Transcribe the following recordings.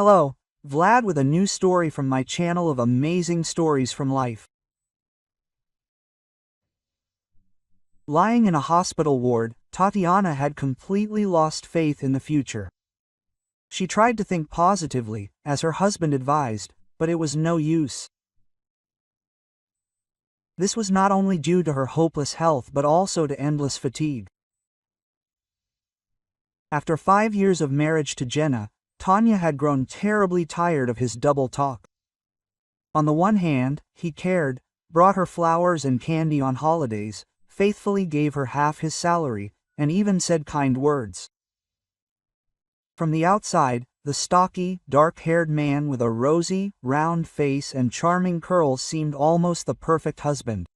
Hello, Vlad with a new story from my channel of amazing stories from life. Lying in a hospital ward, Tatiana had completely lost faith in the future. She tried to think positively, as her husband advised, but it was no use. This was not only due to her hopeless health but also to endless fatigue. After 5 years of marriage to Jenna, Tanya had grown terribly tired of his double talk. On the one hand, he cared, brought her flowers and candy on holidays, faithfully gave her half his salary, and even said kind words. From the outside, the stocky, dark-haired man with a rosy, round face and charming curls seemed almost the perfect husband.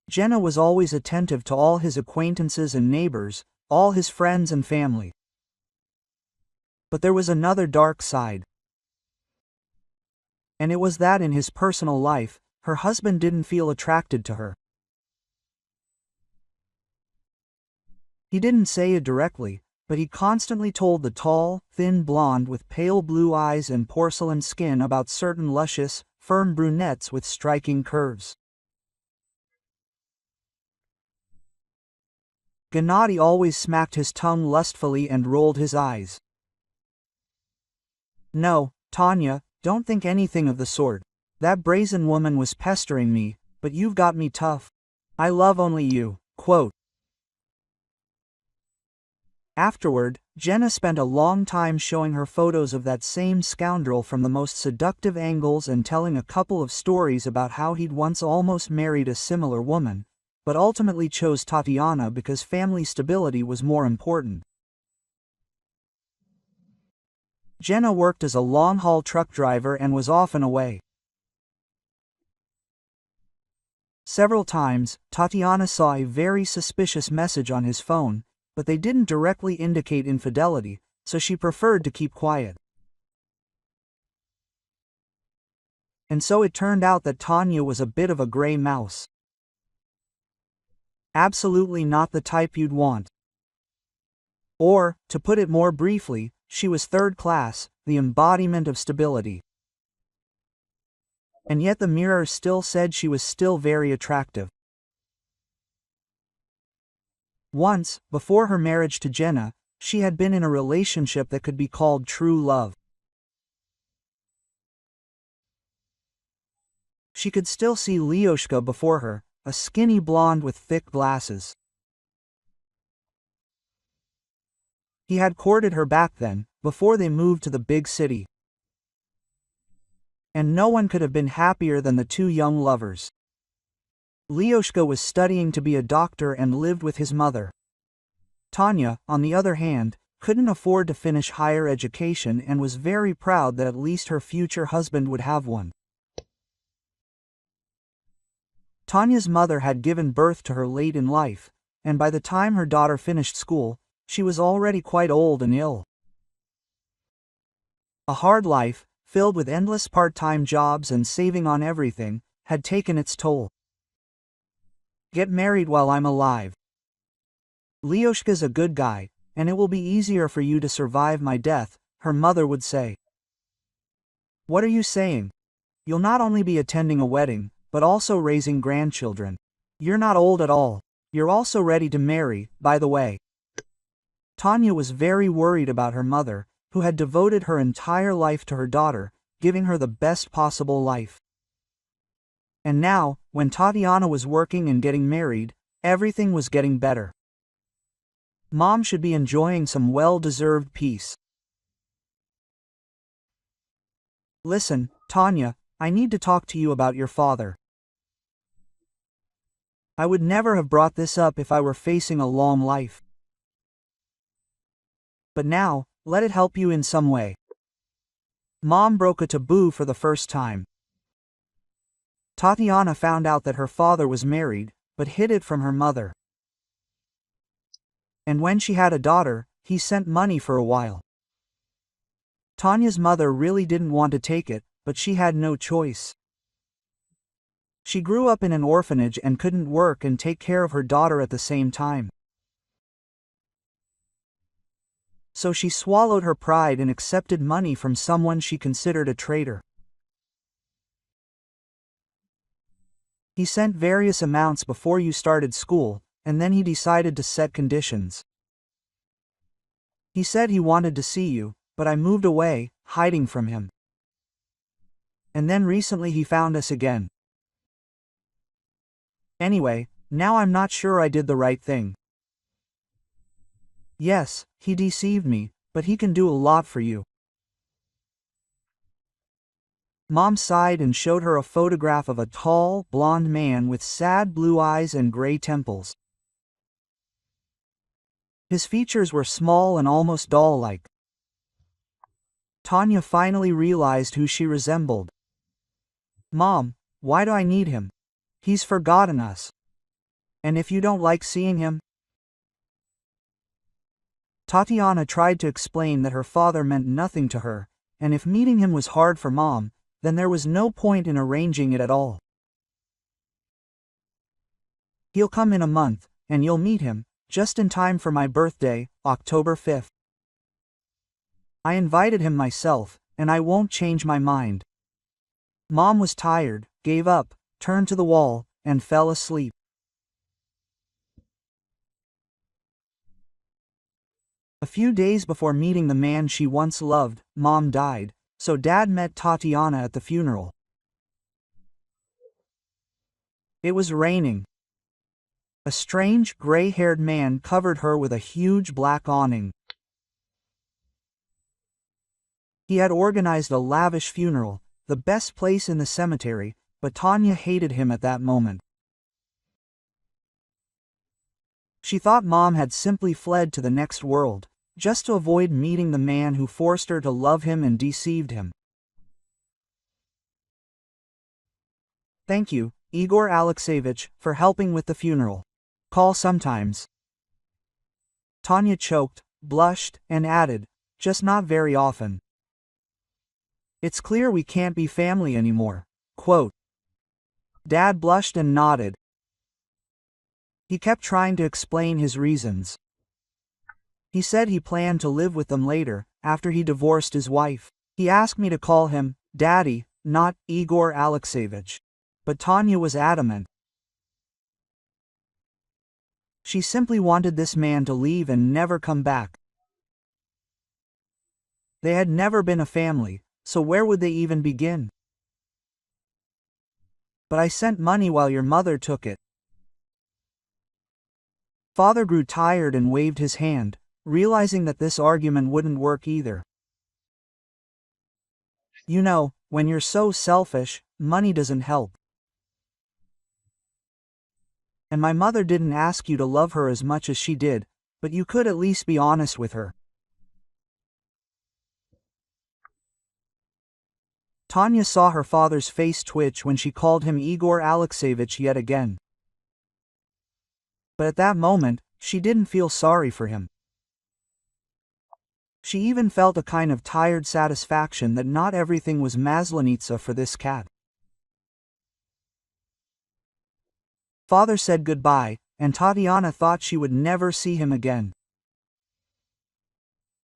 Jenna was always attentive to all his acquaintances and neighbors, all his friends and family. But there was another dark side. And it was that in his personal life, her husband didn't feel attracted to her. He didn't say it directly, but he constantly told the tall, thin blonde with pale blue eyes and porcelain skin about certain luscious, firm brunettes with striking curves. Gennady always smacked his tongue lustfully and rolled his eyes. No, Tanya, don't think anything of the sort. That brazen woman was pestering me, but you've got me tough. I love only you. Quote. Afterward, Jenna spent a long time showing her photos of that same scoundrel from the most seductive angles and telling a couple of stories about how he'd once almost married a similar woman, but ultimately chose Tatiana because family stability was more important. Jenna worked as a long-haul truck driver and was often away. Several times, Tatiana saw a very suspicious message on his phone, but they didn't directly indicate infidelity, so she preferred to keep quiet. And so it turned out that Tanya was a bit of a gray mouse. Absolutely not the type you'd want. Or, to put it more briefly, she was third class, the embodiment of stability. And yet the mirror still said she was still very attractive. Once, before her marriage to Jenna, she had been in a relationship that could be called true love. She could still see Lyoshka before her, a skinny blonde with thick glasses. He had courted her back then, before they moved to the big city. And no one could have been happier than the two young lovers. Lyoshka was studying to be a doctor and lived with his mother. Tanya, on the other hand, couldn't afford to finish higher education and was very proud that at least her future husband would have one. Tanya's mother had given birth to her late in life, and by the time her daughter finished school, she was already quite old and ill. A hard life, filled with endless part-time jobs and saving on everything, had taken its toll. Get married while I'm alive. Lyoshka's a good guy, and it will be easier for you to survive my death, her mother would say. What are you saying? You'll not only be attending a wedding, but also raising grandchildren. You're not old at all. You're also ready to marry, by the way. Tanya was very worried about her mother, who had devoted her entire life to her daughter, giving her the best possible life. And now, when Tatiana was working and getting married, everything was getting better. Mom should be enjoying some well-deserved peace. Listen, Tanya, I need to talk to you about your father. I would never have brought this up if I were facing a long life. But now, let it help you in some way. Mom broke a taboo for the first time. Tatiana found out that her father was married, but hid it from her mother. And when she had a daughter, he sent money for a while. Tanya's mother really didn't want to take it, but she had no choice. She grew up in an orphanage and couldn't work and take care of her daughter at the same time. so she swallowed her pride and accepted money from someone she considered a traitor. He sent various amounts before you started school, and then he decided to set conditions. He said he wanted to see you, but I moved away, hiding from him. And then recently he found us again. Anyway, now I'm not sure I did the right thing. Yes, he deceived me, but he can do a lot for you. Mom sighed and showed her a photograph of a tall, blonde man with sad blue eyes and gray temples. His features were small and almost doll-like. Tanya finally realized who she resembled. Mom, why do I need him? He's forgotten us. And if you don't like seeing him? Tatiana tried to explain that her father meant nothing to her, and if meeting him was hard for Mom, then there was no point in arranging it at all. He'll come in a month, and you'll meet him, just in time for my birthday, October 5th. I invited him myself, and I won't change my mind. Mom was tired, gave up, turned to the wall, and fell asleep. A few days before meeting the man she once loved, Mom died, so Dad met Tatiana at the funeral. It was raining. A strange, gray-haired man covered her with a huge black awning. He had organized a lavish funeral, the best place in the cemetery, but Tanya hated him at that moment. She thought Mom had simply fled to the next world, just to avoid meeting the man who forced her to love him and deceived him. Thank you, Igor Alexeyevich, for helping with the funeral. Call sometimes. Tanya choked, blushed, and added, just not very often. It's clear we can't be family anymore. Quote. Dad blushed and nodded. He kept trying to explain his reasons. He said he planned to live with them later, after he divorced his wife. He asked me to call him Daddy, not Igor Alexeyevich. But Tanya was adamant. She simply wanted this man to leave and never come back. They had never been a family, so where would they even begin? But I sent money while your mother took it. Father grew tired and waved his hand, realizing that this argument wouldn't work either. You know, when you're so selfish, money doesn't help. And my mother didn't ask you to love her as much as she did, but you could at least be honest with her. Tanya saw her father's face twitch when she called him Igor Alexeyevich yet again. But at that moment, she didn't feel sorry for him. She even felt a kind of tired satisfaction that not everything was Maslenitsa for this cat. Father said goodbye, and Tatiana thought she would never see him again.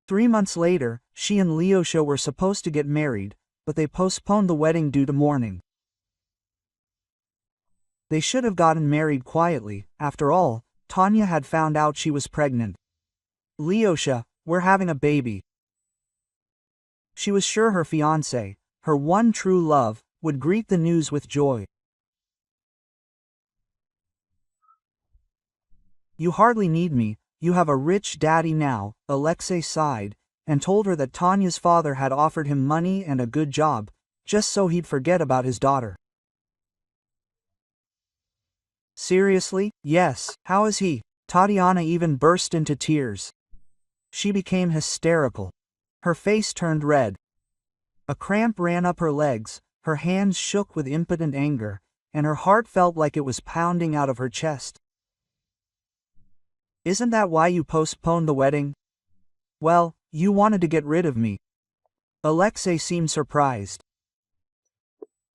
3 months later, she and Lyosha were supposed to get married, but they postponed the wedding due to mourning. They should have gotten married quietly. After all, Tanya had found out she was pregnant. Lyosha, we're having a baby. She was sure her fiancé, her one true love, would greet the news with joy. You hardly need me, you have a rich daddy now, Alexei sighed, and told her that Tanya's father had offered him money and a good job, just so he'd forget about his daughter. Seriously? Yes, how is he? Tatiana even burst into tears. She became hysterical. Her face turned red. A cramp ran up her legs, her hands shook with impotent anger, and her heart felt like it was pounding out of her chest. Isn't that why you postponed the wedding? Well, you wanted to get rid of me. Alexei seemed surprised.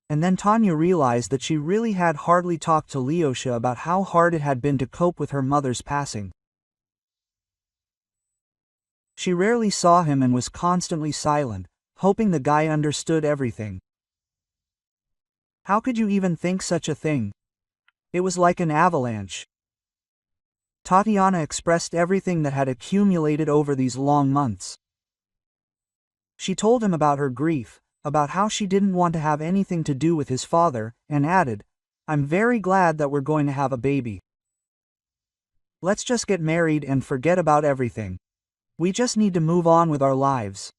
And then Tanya realized that she really had hardly talked to Lyosha about how hard it had been to cope with her mother's passing. She rarely saw him and was constantly silent, hoping the guy understood everything. How could you even think such a thing? It was like an avalanche. Tatiana expressed everything that had accumulated over these long months. She told him about her grief, about how she didn't want to have anything to do with his father, and added, "I'm very glad that we're going to have a baby. Let's just get married and forget about everything. We just need to move on with our lives."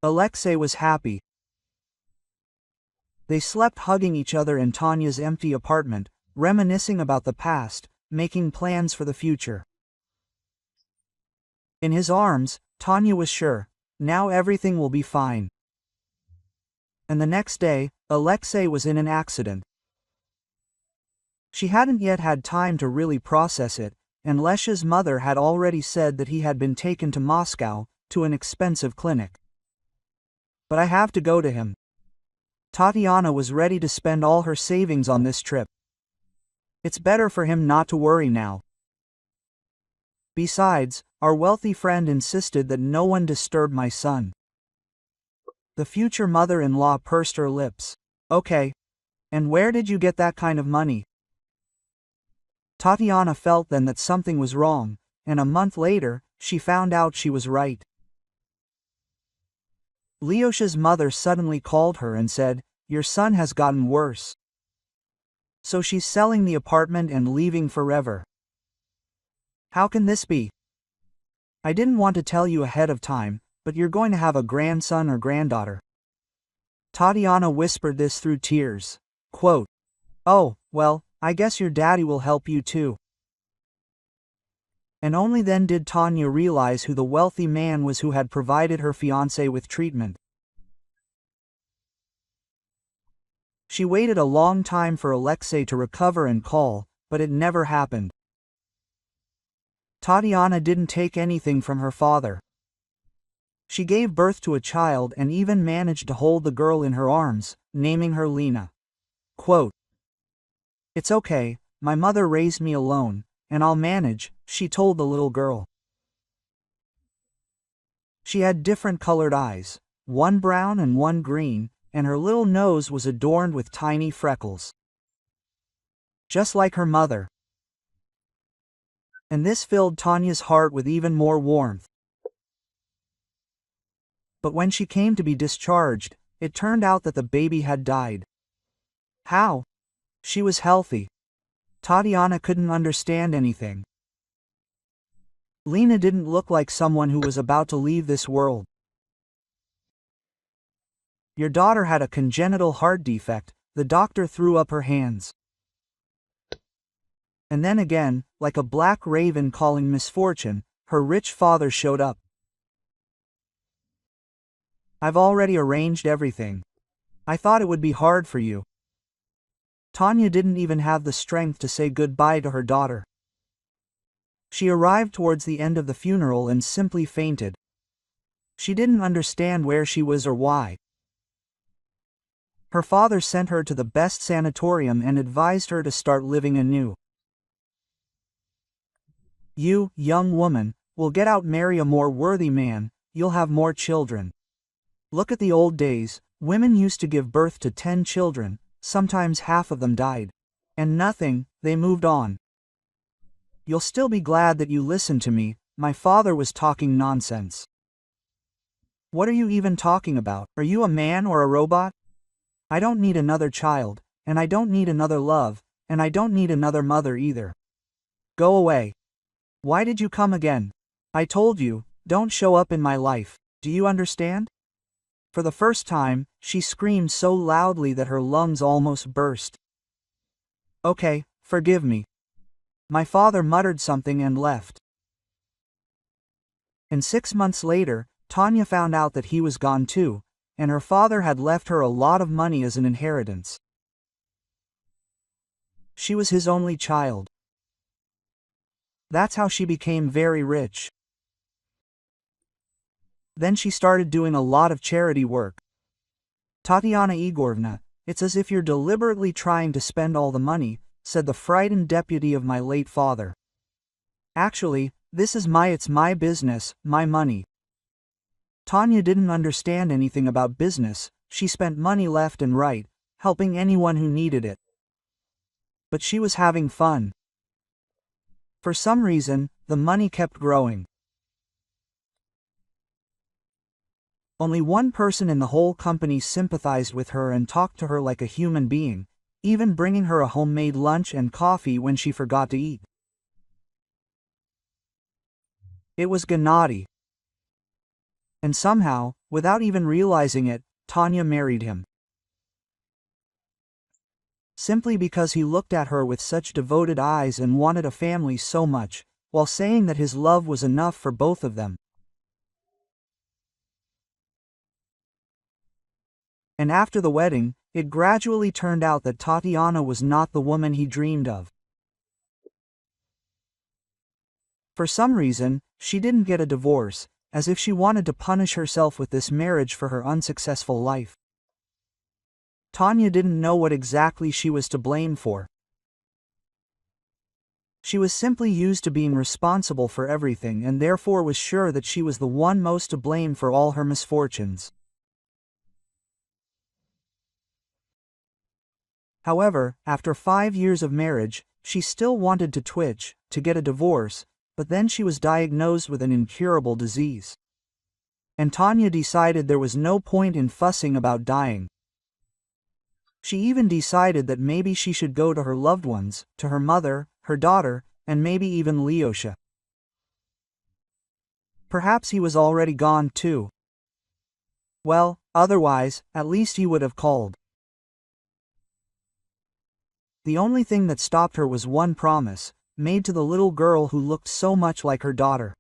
Alexei was happy. They slept hugging each other in Tanya's empty apartment, reminiscing about the past, making plans for the future. In his arms, Tanya was sure, now everything will be fine. And the next day, Alexei was in an accident. She hadn't yet had time to really process it, and Lesha's mother had already said that he had been taken to Moscow, to an expensive clinic. "But I have to go to him." Tatiana was ready to spend all her savings on this trip. It's better for him not to worry now. Besides, our wealthy friend insisted that no one disturb my son. The future mother-in-law pursed her lips. "Okay. And where did you get that kind of money?" Tatiana felt then that something was wrong, and a month later, she found out she was right. Lyosha's mother suddenly called her and said, "Your son has gotten worse. So she's selling the apartment and leaving forever." "How can this be? I didn't want to tell you ahead of time, but you're going to have a grandson or granddaughter." Tatiana whispered this through tears. Quote, "Oh, well, I guess your daddy will help you too." And only then did Tanya realize who the wealthy man was who had provided her fiancé with treatment. She waited a long time for Alexei to recover and call, but it never happened. Tatiana didn't take anything from her father. She gave birth to a child and even managed to hold the girl in her arms, naming her Lena. Quote, "It's okay, my mother raised me alone, and I'll manage," she told the little girl. She had different colored eyes, one brown and one green, and her little nose was adorned with tiny freckles. Just like her mother. And this filled Tanya's heart with even more warmth. But when she came to be discharged, it turned out that the baby had died. How? She was healthy. Tatiana couldn't understand anything. Lena didn't look like someone who was about to leave this world. "Your daughter had a congenital heart defect," the doctor threw up her hands. And then again, like a black raven calling misfortune, her rich father showed up. "I've already arranged everything. I thought it would be hard for you." Tanya didn't even have the strength to say goodbye to her daughter. She arrived towards the end of the funeral and simply fainted. She didn't understand where she was or why. Her father sent her to the best sanatorium and advised her to start living anew. "You, young woman, will get out, marry a more worthy man, you'll have more children. Look at the old days, women used to give birth to 10 children, sometimes half of them died. And nothing, they moved on. You'll still be glad that you listened to me, my father was talking nonsense." "What are you even talking about? Are you a man or a robot? I don't need another child, and I don't need another love, and I don't need another mother either. Go away. Why did you come again? I told you, don't show up in my life, do you understand?" For the first time, she screamed so loudly that her lungs almost burst. "Okay, forgive me." My father muttered something and left. And 6 months later, Tanya found out that he was gone too, and her father had left her a lot of money as an inheritance. She was his only child. That's how she became very rich. Then she started doing a lot of charity work. "Tatiana Igorovna, it's as if you're deliberately trying to spend all the money," said the frightened deputy of my late father. "Actually, It's my business, my money. Tanya didn't understand anything about business. She spent money left and right, helping anyone who needed it. But she was having fun. For some reason, the money kept growing. Only one person in the whole company sympathized with her and talked to her like a human being, even bringing her a homemade lunch and coffee when she forgot to eat. It was Gennady. And somehow, without even realizing it, Tanya married him. Simply because he looked at her with such devoted eyes and wanted a family so much, while saying that his love was enough for both of them. And after the wedding, it gradually turned out that Tatiana was not the woman he dreamed of. For some reason, she didn't get a divorce, as if she wanted to punish herself with this marriage for her unsuccessful life. Tanya didn't know what exactly she was to blame for. She was simply used to being responsible for everything and therefore was sure that she was the one most to blame for all her misfortunes. However, after 5 years of marriage, she still wanted to twitch, to get a divorce, but then she was diagnosed with an incurable disease. And Tanya decided there was no point in fussing about dying. She even decided that maybe she should go to her loved ones, to her mother, her daughter, and maybe even Lyosha. Perhaps he was already gone too. Well, otherwise, at least he would have called. The only thing that stopped her was one promise, made to the little girl who looked so much like her daughter.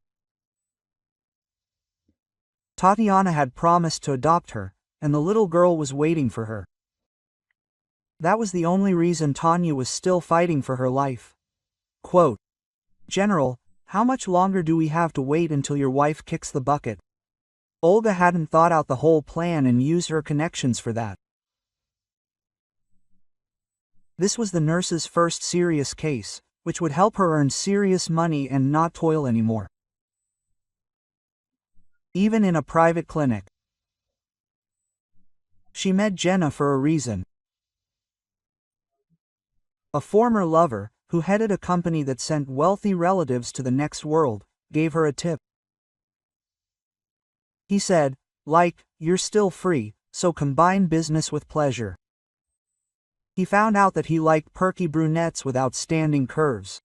Tatiana had promised to adopt her, and the little girl was waiting for her. That was the only reason Tanya was still fighting for her life. Quote, "General, how much longer do we have to wait until your wife kicks the bucket?" Olga hadn't thought out the whole plan and used her connections for that. This was the nurse's first serious case, which would help her earn serious money and not toil anymore. Even in a private clinic. She met Jenna for a reason. A former lover, who headed a company that sent wealthy relatives to the next world, gave her a tip. He said, "You're still free, so combine business with pleasure." He found out that he liked perky brunettes with outstanding curves.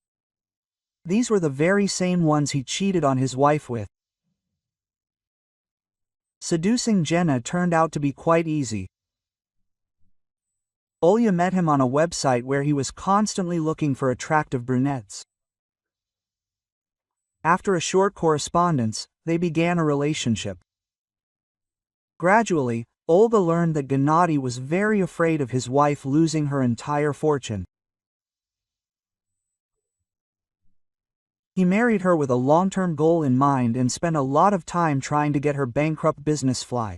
These were the very same ones he cheated on his wife with. Seducing Jenna turned out to be quite easy. Olya met him on a website where he was constantly looking for attractive brunettes. After a short correspondence, they began a relationship. Gradually, Olga learned that Gennady was very afraid of his wife losing her entire fortune. He married her with a long-term goal in mind and spent a lot of time trying to get her bankrupt business fly.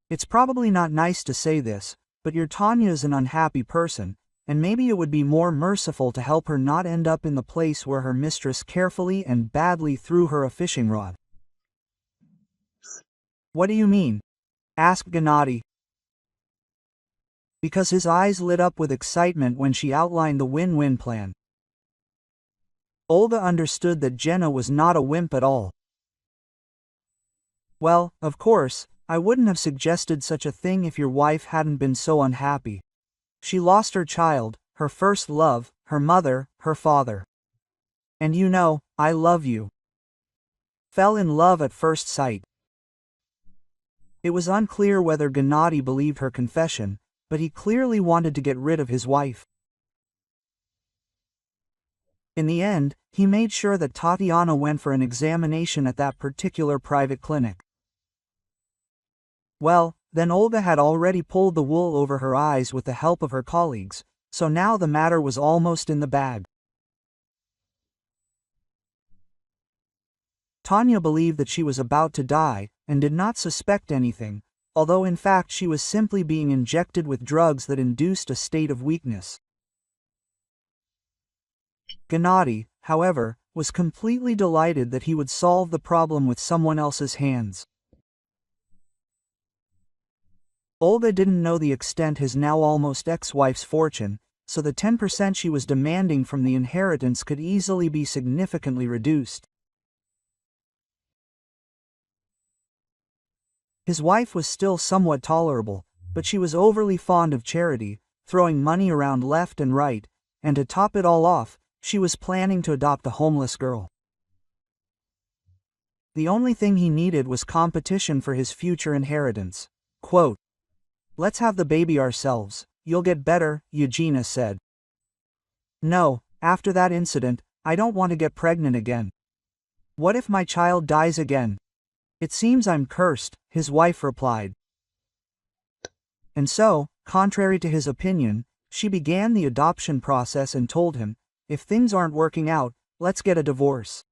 It's probably not nice to say this, but your Tanya is an unhappy person, and maybe it would be more merciful to help her not end up in the place where her mistress carefully and badly threw her a fishing rod. What do you mean? Asked Gennady. Because his eyes lit up with excitement when she outlined the win-win plan. Olga understood that Jenna was not a wimp at all. Well, of course, I wouldn't have suggested such a thing if your wife hadn't been so unhappy. She lost her child, her first love, her mother, her father. And you know, I love you. Fell in love at first sight. It was unclear whether Gennady believed her confession, but he clearly wanted to get rid of his wife. In the end, he made sure that Tatiana went for an examination at that particular private clinic. Well, then Olga had already pulled the wool over her eyes with the help of her colleagues, so now the matter was almost in the bag. Tanya believed that she was about to die, and did not suspect anything, although in fact she was simply being injected with drugs that induced a state of weakness. Gennady, however, was completely delighted that he would solve the problem with someone else's hands. Olga didn't know the extent his now almost ex-wife's fortune, so the 10% she was demanding from the inheritance could easily be significantly reduced. His wife was still somewhat tolerable, but she was overly fond of charity, throwing money around left and right, and to top it all off, she was planning to adopt a homeless girl. The only thing he needed was competition for his future inheritance. Quote, "Let's have the baby ourselves, you'll get better," Eugenia said. "No, after that incident, I don't want to get pregnant again. What if my child dies again? It seems I'm cursed," his wife replied. And so, contrary to his opinion, she began the adoption process and told him, "If things aren't working out, let's get a divorce."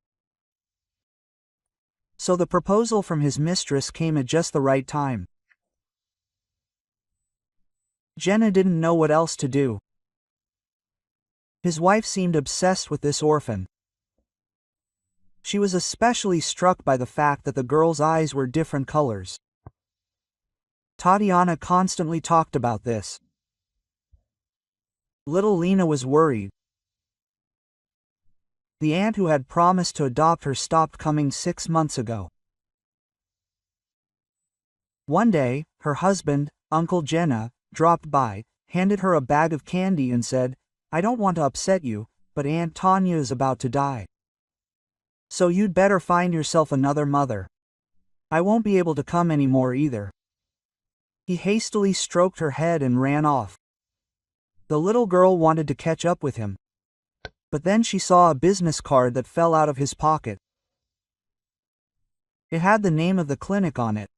So the proposal from his mistress came at just the right time. Jenna didn't know what else to do. His wife seemed obsessed with this orphan. She was especially struck by the fact that the girl's eyes were different colors. Tatiana constantly talked about this. Little Lena was worried. The aunt who had promised to adopt her stopped coming 6 months ago. One day, her husband, Uncle Jenna, dropped by, handed her a bag of candy and said, "I don't want to upset you, but Aunt Tanya is about to die. So you'd better find yourself another mother. I won't be able to come anymore either." He hastily stroked her head and ran off. The little girl wanted to catch up with him. But then she saw a business card that fell out of his pocket. It had the name of the clinic on it.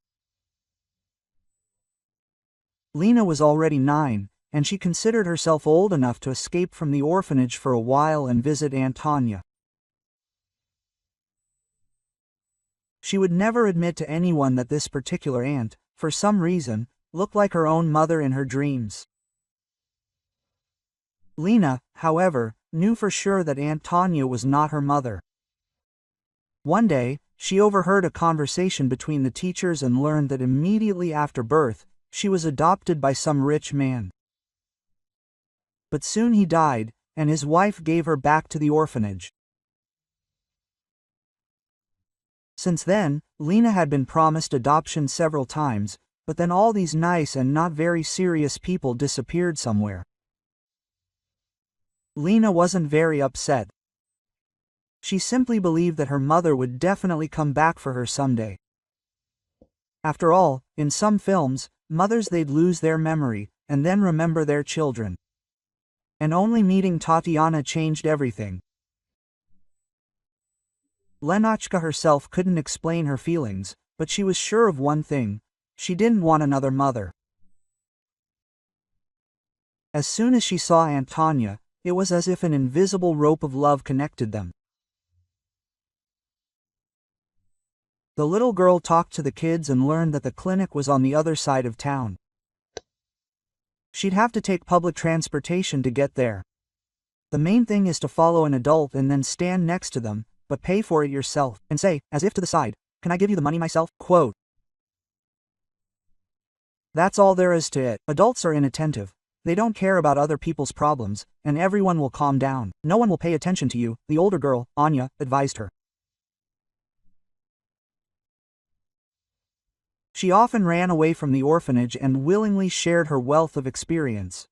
Lena was already 9, and she considered herself old enough to escape from the orphanage for a while and visit Aunt Tanya. She would never admit to anyone that this particular aunt, for some reason, looked like her own mother in her dreams. Lena, however, knew for sure that Aunt Tanya was not her mother. One day, she overheard a conversation between the teachers and learned that immediately after birth, she was adopted by some rich man. But soon he died, and his wife gave her back to the orphanage. Since then, Lena had been promised adoption several times, but then all these nice and not very serious people disappeared somewhere. Lena wasn't very upset. She simply believed that her mother would definitely come back for her someday. After all, in some films, mothers they'd lose their memory, and then remember their children. And only meeting Tatiana changed everything. Lenachka herself couldn't explain her feelings, but she was sure of one thing: she didn't want another mother. As soon as she saw Aunt Tanya, it was as if an invisible rope of love connected them. The little girl talked to the kids and learned that the clinic was on the other side of town. She'd have to take public transportation to get there. The main thing is to follow an adult and then stand next to them, but pay for it yourself, and say, as if to the side, "Can I give you the money myself?" Quote. That's all there is to it. Adults are inattentive. They don't care about other people's problems, and everyone will calm down. No one will pay attention to you, the older girl, Anya, advised her. She often ran away from the orphanage and willingly shared her wealth of experience.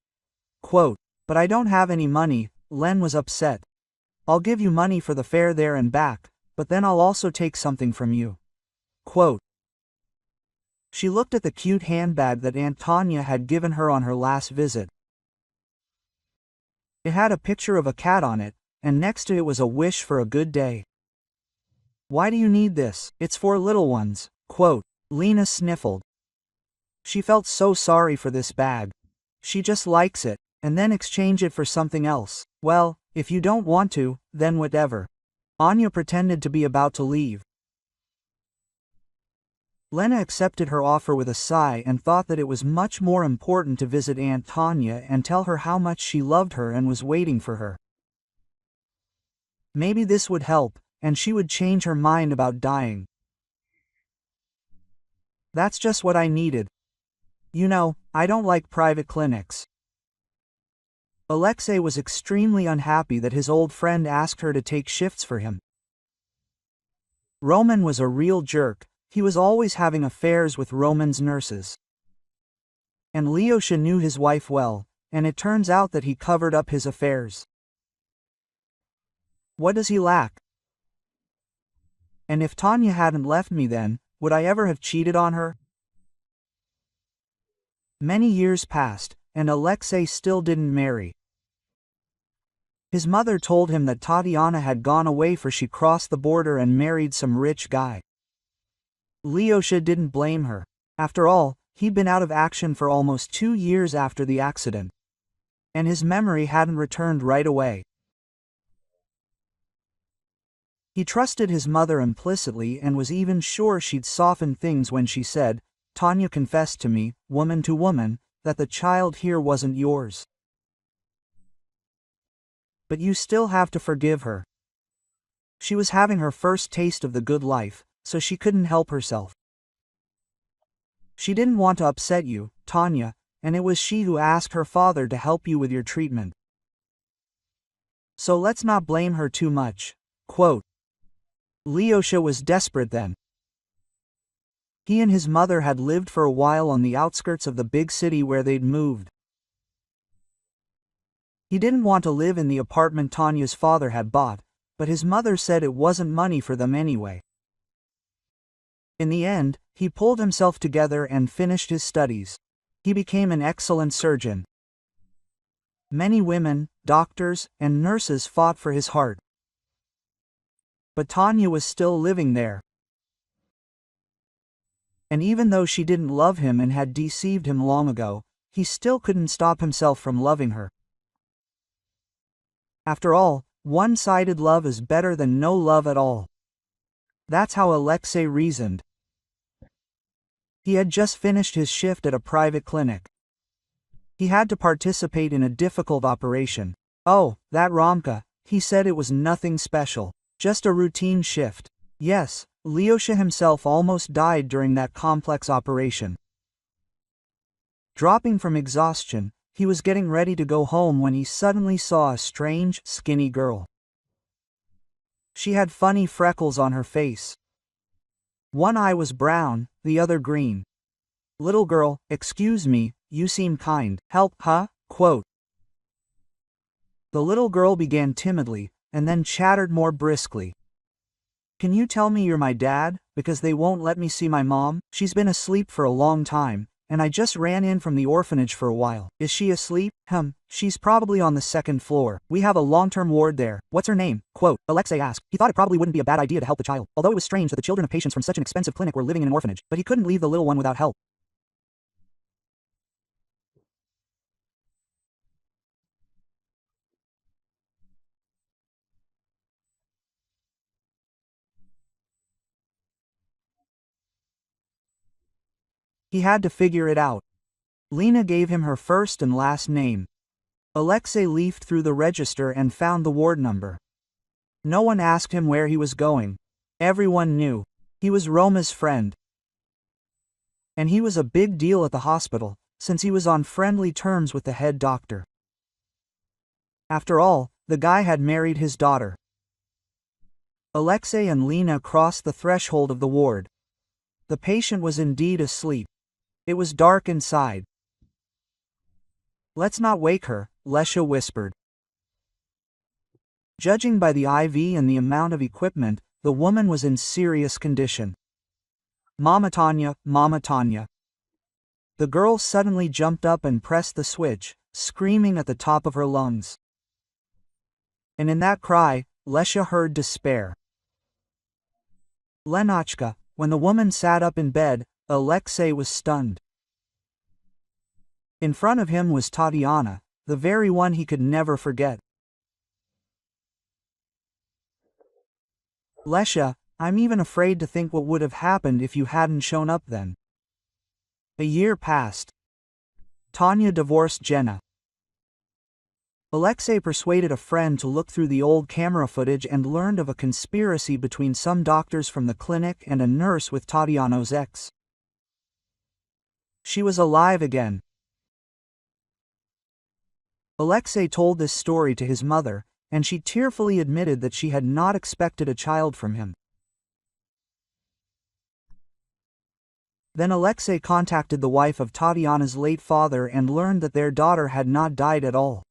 Quote, "But I don't have any money," Len was upset. "I'll give you money for the fare there and back, but then I'll also take something from you." Quote. She looked at the cute handbag that Aunt Tanya had given her on her last visit. It had a picture of a cat on it, and next to it was a wish for a good day. "Why do you need this? It's for little ones." Quote. Lena sniffled. She felt so sorry for this bag. She just likes it, and then exchange it for something else. "Well, if you don't want to, then whatever." Anya pretended to be about to leave. Lena accepted her offer with a sigh and thought that it was much more important to visit Aunt Tanya and tell her how much she loved her and was waiting for her. Maybe this would help, and she would change her mind about dying. That's just what I needed. You know, I don't like private clinics. Alexei was extremely unhappy that his old friend asked her to take shifts for him. Roman was a real jerk. He was always having affairs with Roman's nurses. And Lyosha knew his wife well, and it turns out that he covered up his affairs. What does he lack? And if Tanya hadn't left me then, would I ever have cheated on her? Many years passed, and Alexei still didn't marry. His mother told him that Tatiana had gone away for she crossed the border and married some rich guy. Lyosha didn't blame her. After all, he'd been out of action for almost 2 years after the accident. And his memory hadn't returned right away. He trusted his mother implicitly and was even sure she'd soften things when she said, "Tanya confessed to me, woman to woman, that the child here wasn't yours. But you still have to forgive her. She was having her first taste of the good life, so she couldn't help herself. She didn't want to upset you, Tanya, and it was she who asked her father to help you with your treatment. So let's not blame her too much." Quote. Lyosha was desperate then. He and his mother had lived for a while on the outskirts of the big city where they'd moved. He didn't want to live in the apartment Tanya's father had bought, but his mother said it wasn't money for them anyway. In the end, he pulled himself together and finished his studies. He became an excellent surgeon. Many women, doctors, and nurses fought for his heart. But Tanya was still living there. And even though she didn't love him and had deceived him long ago, he still couldn't stop himself from loving her. After all, one-sided love is better than no love at all. That's how Alexei reasoned. He had just finished his shift at a private clinic. He had to participate in a difficult operation. Oh, that Romka, he said it was nothing special, just a routine shift. Yes, Lyosha himself almost died during that complex operation. Dropping from exhaustion, he was getting ready to go home when he suddenly saw a strange, skinny girl. She had funny freckles on her face. One eye was brown, the other green. "Little girl, excuse me, you seem kind. Help, huh?" Quote. The little girl began timidly, and then chattered more briskly. "Can you tell me you're my dad, because they won't let me see my mom? She's been asleep for a long time, and I just ran in from the orphanage for a while." "Is she asleep?" She's probably on the second floor. We have a long-term ward there." "What's her name?" Quote. Alexei asked. He thought it probably wouldn't be a bad idea to help the child, although it was strange that the children of patients from such an expensive clinic were living in an orphanage, but he couldn't leave the little one without help. He had to figure it out. Lena gave him her first and last name. Alexei leafed through the register and found the ward number. No one asked him where he was going. Everyone knew. He was Roma's friend. And he was a big deal at the hospital, since he was on friendly terms with the head doctor. After all, the guy had married his daughter. Alexei and Lena crossed the threshold of the ward. The patient was indeed asleep. It was dark inside. "Let's not wake her," Lesha whispered. Judging by the IV and the amount of equipment, the woman was in serious condition. Mama Tanya, Mama Tanya." The girl suddenly jumped up and pressed the switch, screaming at the top of her lungs. And in that cry, Lesha heard despair. "Lenachka." When the woman sat up in bed, Alexei was stunned. In front of him was Tatiana, the very one he could never forget. "Lesha, I'm even afraid to think what would have happened if you hadn't shown up then." A year passed. Tanya divorced Jenna. Alexei persuaded a friend to look through the old camera footage and learned of a conspiracy between some doctors from the clinic and a nurse with Tatiana's ex. She was alive again. Alexei told this story to his mother, and she tearfully admitted that she had not expected a child from him. Then Alexei contacted the wife of Tatiana's late father and learned that their daughter had not died at all.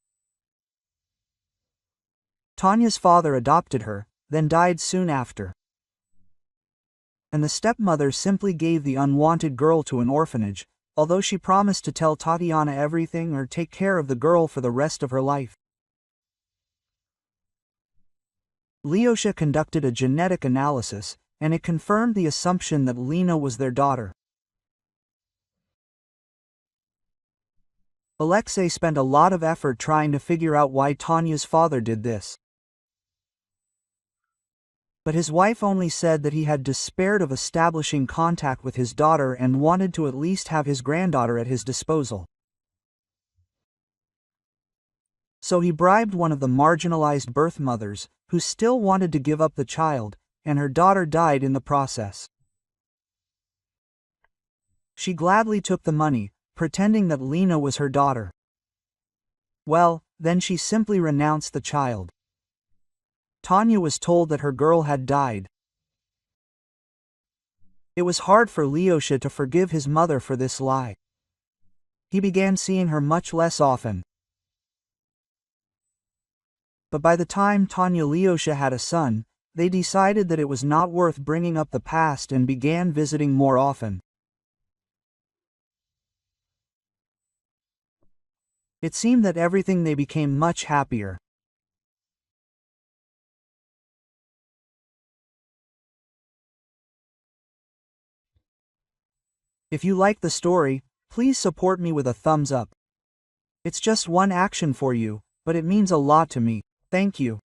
Tanya's father adopted her, then died soon after. And the stepmother simply gave the unwanted girl to an orphanage, although she promised to tell Tatiana everything or take care of the girl for the rest of her life. Lyosha conducted a genetic analysis, and it confirmed the assumption that Lena was their daughter. Alexei spent a lot of effort trying to figure out why Tanya's father did this. But his wife only said that he had despaired of establishing contact with his daughter and wanted to at least have his granddaughter at his disposal. So he bribed one of the marginalized birth mothers, who still wanted to give up the child, and her daughter died in the process. She gladly took the money, pretending that Lena was her daughter. Well, then she simply renounced the child. Tanya was told that her girl had died. It was hard for Lyosha to forgive his mother for this lie. He began seeing her much less often. But by the time Tanya Lyosha had a son, they decided that it was not worth bringing up the past and began visiting more often. It seemed that everything they became much happier. If you like the story, please support me with a thumbs up. It's just one action for you, but it means a lot to me. Thank you.